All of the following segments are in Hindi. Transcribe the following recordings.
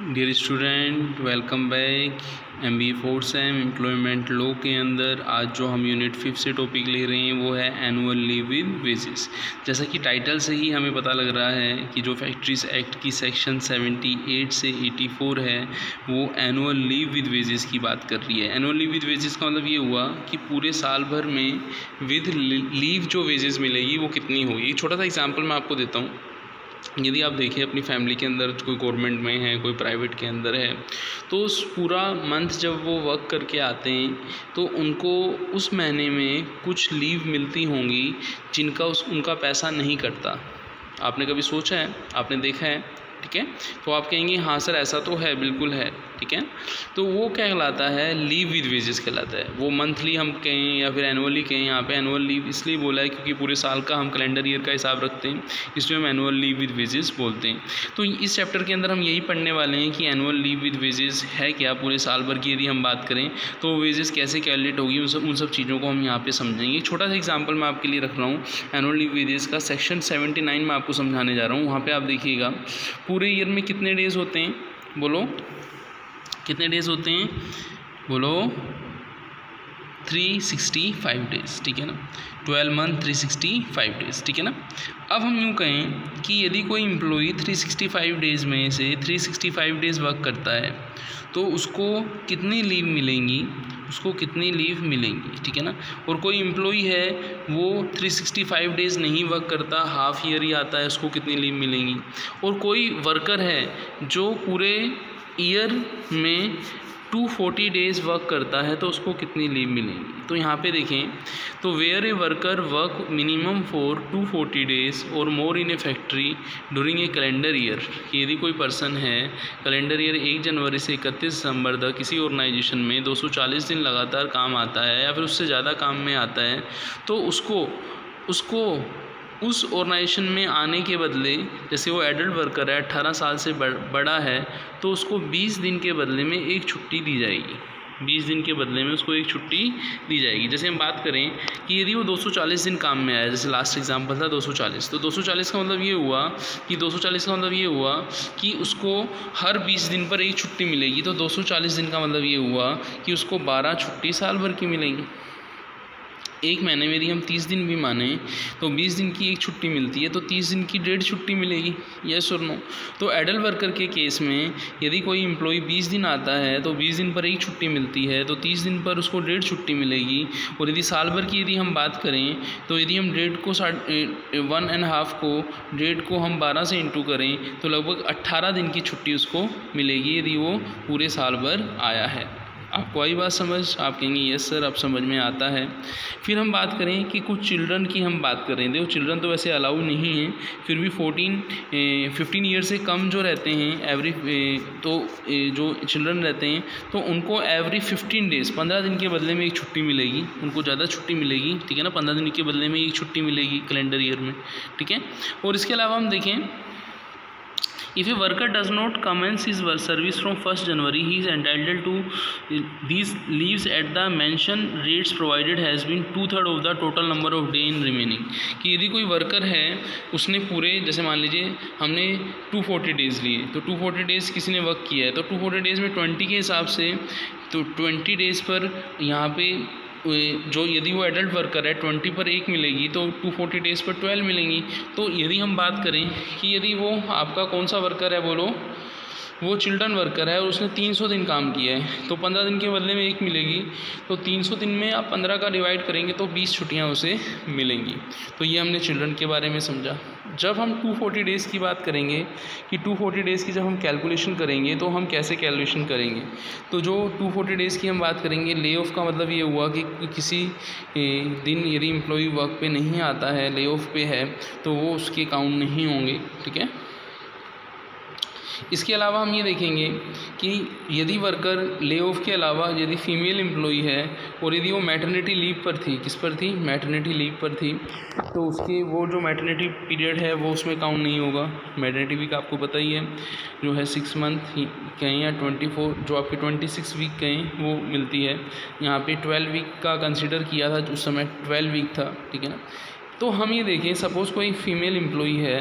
Dear student, welcome back. MBA 4th sem employment law के अंदर आज जो हम यूनिट 5 से टॉपिक ले रहे हैं वो है एनुअल लीव विद वेजेस। जैसा कि टाइटल से ही हमें पता लग रहा है कि जो फैक्ट्रीज एक्ट की सेक्शन 78 से 84 है वो एनुअल लीव विद वेजेस की बात कर रही है। एनुअल लीव विद वेजेस का मतलब ये हुआ कि पूरे साल भर में विद लीव जो वेजेस मिलेगी वो कितनी होगी। एक छोटा सा एग्जाम्पल मैं आपको देता हूँ। यदि आप देखें अपनी फैमिली के अंदर कोई गवर्नमेंट में है, कोई प्राइवेट के अंदर है, तो उस पूरा मंथ जब वो वर्क करके आते हैं तो उनको उस महीने में कुछ लीव मिलती होंगी जिनका उनका पैसा नहीं कटता। आपने कभी सोचा है, आपने देखा है? ठीक है, तो आप कहेंगे हाँ सर ऐसा तो है, बिल्कुल है। ठीक है, तो वो क्या कहलाता है? लीव विद वेजेस कहलाता है। वो मंथली हम कहें या फिर एनुअली कहें, यहाँ पे एनुअल लीव इसलिए बोला है क्योंकि पूरे साल का हम कैलेंडर ईयर का हिसाब रखते हैं, इसलिए हम एनुअल लीव विद वेजेस बोलते हैं। तो इस चैप्टर के अंदर हम यही पढ़ने वाले हैं कि एनुअल लीव विद वेजेस है क्या, पूरे साल भर की यदि हम बात करें तो वेजेस कैसे कैलकुलेट होगी, उन सब चीज़ों को हम यहाँ पे समझेंगे। एक छोटा सा एग्जाम्पल मैं आपके लिए रख रहा हूँ एनुअल लीव वेजेस का। सेक्शन 79 में आपको समझाने जा रहा हूँ। वहाँ पर आप देखिएगा पूरे ईयर में कितने डेज़ होते हैं, बोलो कितने डेज़ होते हैं, बोलो 365 डेज़। ठीक है ना, 12 मंथ 365 डेज़। ठीक है ना। अब हम यूँ कहें कि यदि कोई एम्प्लॉई 365 डेज़ में से 365 डेज़ वर्क करता है तो उसको कितनी लीव मिलेंगी, उसको कितनी लीव मिलेंगी। ठीक है ना। और कोई एम्प्लॉई है वो 365 डेज़ नहीं वर्क करता, हाफ ईयर ही आता है, उसको कितनी लीव मिलेंगी। और कोई वर्कर है जो पूरे ईयर में 240 डेज़ वर्क करता है तो उसको कितनी लीव मिलेंगी। तो यहाँ पे देखें तो where a worker work minimum for 240 days और more in a factory during a calendar year, कि यदि कोई पर्सन है कैलेंडर ईयर 1 जनवरी से 31 दिसंबर तक किसी ऑर्गेनाइजेशन में 240 दिन लगातार काम आता है या फिर उससे ज़्यादा काम में आता है, तो उसको उस ऑर्गेनाइजेशन में आने के बदले, जैसे वो एडल्ट वर्कर है, 18 साल से बड़ा है, तो उसको 20 दिन के बदले में एक छुट्टी दी जाएगी। 20 दिन के बदले में उसको एक छुट्टी दी जाएगी। जैसे हम बात करें कि यदि वो 240 दिन काम में आया, जैसे लास्ट एग्जांपल था 240, तो 240 का मतलब ये हुआ कि उसको हर 20 दिन पर एक छुट्टी मिलेगी। तो 240 दिन का मतलब ये हुआ कि उसको 12 छुट्टी साल भर की मिलेंगी। एक महीने में यदि हम 30 दिन भी माने तो 20 दिन की एक छुट्टी मिलती है, तो 30 दिन की 1.5 छुट्टी मिलेगी। यस और नो। तो एडल्ट वर्कर के केस में यदि कोई एम्प्लॉय 20 दिन आता है तो 20 दिन पर एक छुट्टी मिलती है, तो 30 दिन पर उसको 1.5 छुट्टी मिलेगी। और यदि साल भर की यदि हम बात करें तो यदि हम 1.5 को 1.5 को 1.5 को हम 12 से इंटू करें तो लगभग 18 दिन की छुट्टी उसको मिलेगी यदि वो पूरे साल भर आया है। आपको आई बात समझ? आप कहेंगे यस सर अब समझ में आता है। फिर हम बात करें कि कुछ चिल्ड्रन की हम बात करें। देखो चिल्ड्रन तो वैसे अलाउ नहीं है, फिर भी 15 ईयर से कम जो रहते हैं जो चिल्ड्रन रहते हैं तो उनको एवरी 15 डेज़ 15 दिन के बदले में एक छुट्टी मिलेगी, उनको ज़्यादा छुट्टी मिलेगी। ठीक है ना, 15 दिन के बदले में एक छुट्टी मिलेगी कैलेंडर ईयर में। ठीक है। और इसके अलावा हम देखें, if a worker does not commence his service from 1st January, he is entitled to these leaves at the mentioned rates provided has been 2/3 of the total number of day in remaining। कि यदि कोई वर्कर है उसने पूरे, जैसे मान लीजिए हमने 240 डेज़ लिए, तो 240 डेज़ किसी ने वर्क किया है तो 240 डेज़ में 20 के हिसाब से, तो 20 डेज़ पर यहाँ पे जो यदि वो एडल्ट वर्कर है 20 पर एक मिलेगी तो 240 डेज़ पर 12 मिलेंगी। तो यदि हम बात करें कि यदि वो आपका कौन सा वर्कर है, बोलो वो चिल्ड्रन वर्कर है और उसने 300 दिन काम किया है तो 15 दिन के बदले में एक मिलेगी। तो 300 दिन में आप 15 का डिवाइड करेंगे तो 20 छुट्टियाँ उसे मिलेंगी। तो ये हमने चिल्ड्रन के बारे में समझा। जब हम 240 डेज़ की बात करेंगे कि 240 डेज़ की जब हम कैलकुलेशन करेंगे तो हम कैसे कैलकुलेशन करेंगे, तो जो 240 डेज़ की हम बात करेंगे, ले ऑफ का मतलब ये हुआ कि किसी दिन यदि एम्प्लॉई वर्क पे नहीं आता है, ले ऑफ पे है, तो वो उसके काउंट नहीं होंगे। ठीक है। इसके अलावा हम ये देखेंगे कि यदि वर्कर ले ऑफ के अलावा यदि फीमेल एम्प्लॉई है और यदि वो मैटरनिटी लीव पर थी, किस पर थी? मैटरनिटी लीव पर थी, तो उसके वो जो मैटरनिटी पीरियड है वो उसमें काउंट नहीं होगा। मैटरनिटी वीक आपको पता ही है जो है 6 मंथ कहें या 24 जो आपके 26 वीक कहें वो मिलती है। यहाँ पे 12 वीक का कंसिडर किया था, उस समय 12 वीक था। ठीक है ना। तो हम ये देखें, सपोज़ कोई फीमेल एम्प्लॉई है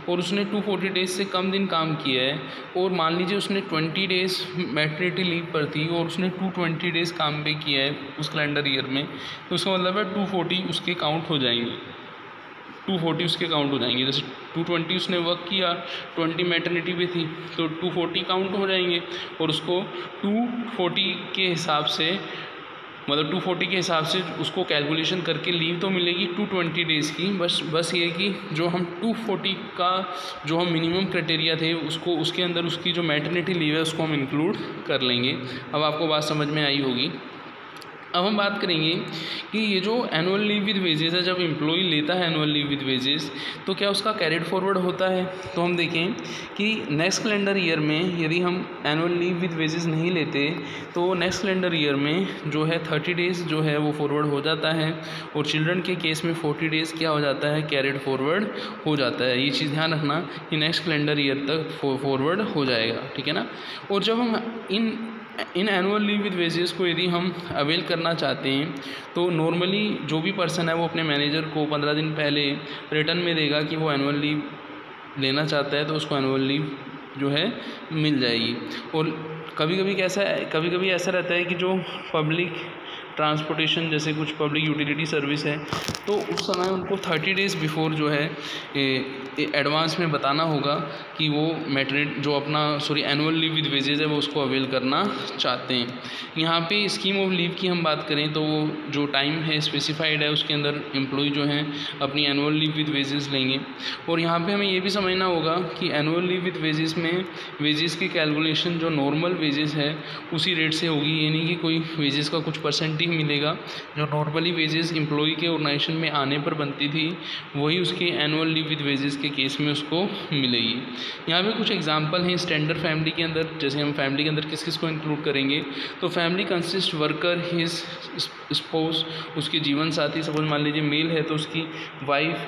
और उसने 240 डेज़ से कम दिन काम किया है और मान लीजिए उसने 20 डेज़ मैटरनिटी लीव पर थी और उसने 220 डेज़ काम पे किया है उस कैलेंडर ईयर में, तो उसका मतलब है 240 उसके काउंट हो जाएंगे, 240 उसके काउंट हो जाएंगे। जैसे 220 उसने वर्क किया, 20 मैटरनिटी पे थी, तो 240 काउंट हो जाएंगे और उसको 240 के हिसाब से, मतलब 240 के हिसाब से उसको कैलकुलेशन करके लीव तो मिलेगी 220 डेज़ की। बस ये कि जो हम 240 का जो हम मिनिमम क्राइटेरिया थे उसको, उसके अंदर उसकी जो मैटरनिटी लीव है उसको हम इंक्लूड कर लेंगे। अब आपको बात समझ में आई होगी। अब हम बात करेंगे कि ये जो एनुअल लीव विद वेजेस है, जब एम्प्लॉई लेता है एनुअल लीव विद वेजेस तो क्या उसका कैरिड फॉरवर्ड होता है। तो हम देखें कि नेक्स्ट कैलेंडर ईयर में यदि हम एनुअल लीव विद वेजेस नहीं लेते तो नेक्स्ट कैलेंडर ईयर में जो है 30 डेज़ जो है वो फॉरवर्ड हो जाता है और चिल्ड्रन के केस में 40 डेज़ क्या हो जाता है, कैरिड फॉरवर्ड हो जाता है। ये चीज़ ध्यान रखना कि नेक्स्ट कैलेंडर ईयर तक फॉरवर्ड हो जाएगा, ठीक है ना। और जब हम in annual leave with wages को यदि हम अवेल करना चाहते हैं तो नॉर्मली जो भी पर्सन है वो अपने मैनेजर को 15 दिन पहले रिटर्न में देगा कि वो एनुअल लीव लेना चाहता है, तो उसको एनुअल लीव जो है मिल जाएगी। और कभी कभी ऐसा रहता है कि जो पब्लिक ट्रांसपोर्टेशन जैसे कुछ पब्लिक यूटिलिटी सर्विस है तो उस समय उनको 30 डेज़ बिफोर जो है एडवांस में बताना होगा कि वो एनुअल लीव विद वेजेस है वो उसको अवेल करना चाहते हैं। यहाँ पे स्कीम ऑफ लीव की हम बात करें तो वो जो टाइम है स्पेसिफाइड है उसके अंदर एम्प्लॉय जो हैं अपनी एनुअल लीव विद वेजेस लेंगे। और यहाँ पे हमें ये भी समझना होगा कि एनुअल लीव विद वेजेस में वेजेस की कैलकुलेशन जो नॉर्मल वेजेस है उसी रेट से होगी, ये नहीं कि कोई वेजेस का कुछ परसेंट ही मिलेगा। जो नॉर्मली वेजेस एम्प्लॉय के ऑर्गेनाइजेशन में आने पर बनती थी वही उसके एनुअल लीव विद वेजेस के केस में उसको मिलेगी। यहाँ पे कुछ एग्जांपल हैं स्टैंडर्ड फैमिली के अंदर। जैसे हम फैमिली के अंदर किस किस को इंक्लूड करेंगे, तो family consist worker, his spouse, उसके जीवन साथी, सपोज मान लीजिए मेल है तो उसकी वाइफ,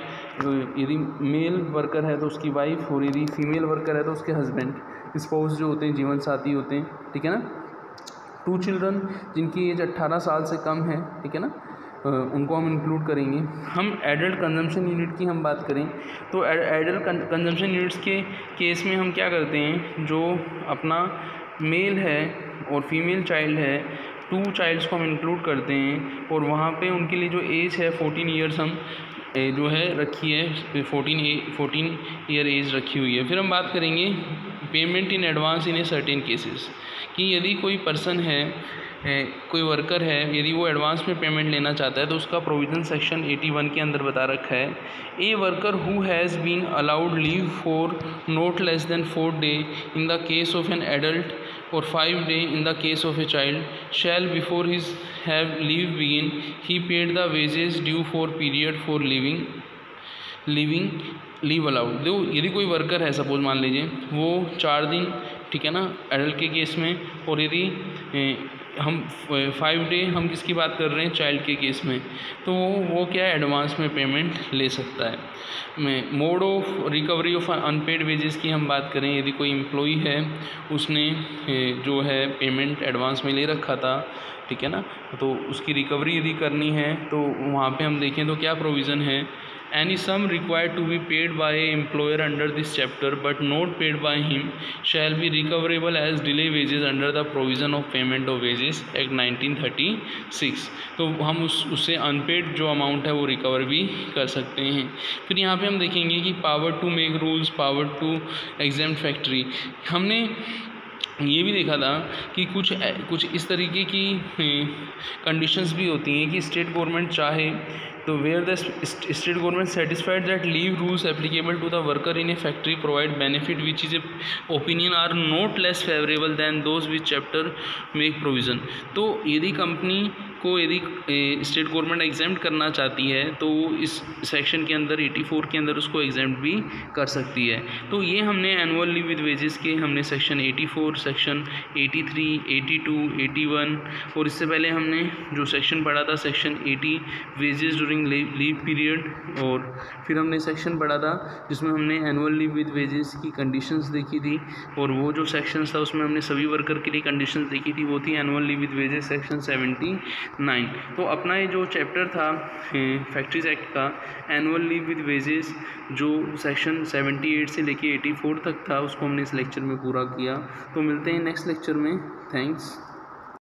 यदि मेल वर्कर है तो उसकी वाइफ, और यदि फीमेल वर्कर है तो उसके हस्बैंड, स्पाउस जो होते हैं जीवन साथी होते हैं, ठीक है ना। 2 चिल्ड्रन जिनकी एज 18 साल से कम है, ठीक है ना, उनको हम इंक्लूड करेंगे। हम एडल्ट कंजम्पशन यूनिट की हम बात करें तो एडल्ट कंजम्पशन यूनिट्स के केस में हम क्या करते हैं, जो अपना मेल है और फीमेल चाइल्ड है, 2 चाइल्ड्स को हम इंक्लूड करते हैं और वहाँ पे उनके लिए जो एज है 14 ईयर्स हम जो है रखी है, 14 ईयर एज रखी हुई है। फिर हम बात करेंगे payment in advance in a certain cases, कि यदि कोई पर्सन है, कोई वर्कर है, यदि वो एडवांस में पेमेंट लेना चाहता है तो उसका प्रोविज़न सेक्शन 81 के अंदर बता रखा है। A worker who has been allowed leave for not less than 4 day in the case of an adult और 5 day in the case of a child shall before his have leave begin he paid the wages due for period for leave allowed. दो यदि कोई वर्कर है, सपोज मान लीजिए वो 4 दिन, ठीक है ना, एडल्ट के केस में, और यदि हम 5 डे हम किसकी बात कर रहे हैं, चाइल्ड के केस में, तो वो क्या है, एडवांस में पेमेंट ले सकता है। Mode of recovery of unpaired wages की हम बात करें, यदि कोई एम्प्लॉई है उसने जो है पेमेंट एडवांस में ले रखा था, ठीक है ना, तो उसकी रिकवरी यदि करनी है तो वहाँ पे हम देखें तो क्या प्रोविज़न है, any sum required to be paid by a employer under this chapter but not paid by him shall be recoverable as delay wages under the provision of payment of wages Act 1936। तो हम उससे अनपेड जो अमाउंट है वो रिकवर भी कर सकते हैं। फिर यहाँ पे हम देखेंगे कि power to make rules, power to exempt factory. हमने ये भी देखा था कि कुछ इस तरीके की कंडीशंस भी होती हैं कि स्टेट गवर्नमेंट चाहे तो where the state government satisfied that leave rules applicable to the worker in a factory provide benefit which is a opinion are not less favourable than those which chapter make provision. तो यदि कंपनी को यदि स्टेट गवर्नमेंट एग्जेम्प्ट करना चाहती है तो इस सेक्शन के अंदर 84 के अंदर उसको एग्जेम्प्ट भी कर सकती है। तो ये हमने एनुअल लीव विद वेजेस के हमने सेक्शन 84, सेक्शन 83, 82, 81 और इससे पहले हमने जो सेक्शन पढ़ा था section 80 wages during considering leave period, और फिर हमने सेक्शन पढ़ा था जिसमें हमने एनुअल लीव विद वेजेस की कंडीशंस देखी थी, और वो जो सेक्शन था उसमें हमने सभी वर्कर के लिए कंडीशंस देखी थी, वो थी annual leave with wages section 79। तो अपना ये जो चैप्टर था फैक्ट्रीज एक्ट का, एनुअल लीव विद वेजेस, जो सेक्शन 78 से लेके 84 तक था, उसको हमने इस लेक्चर में पूरा किया। तो मिलते हैं नेक्स्ट लेक्चर में। थैंक्स।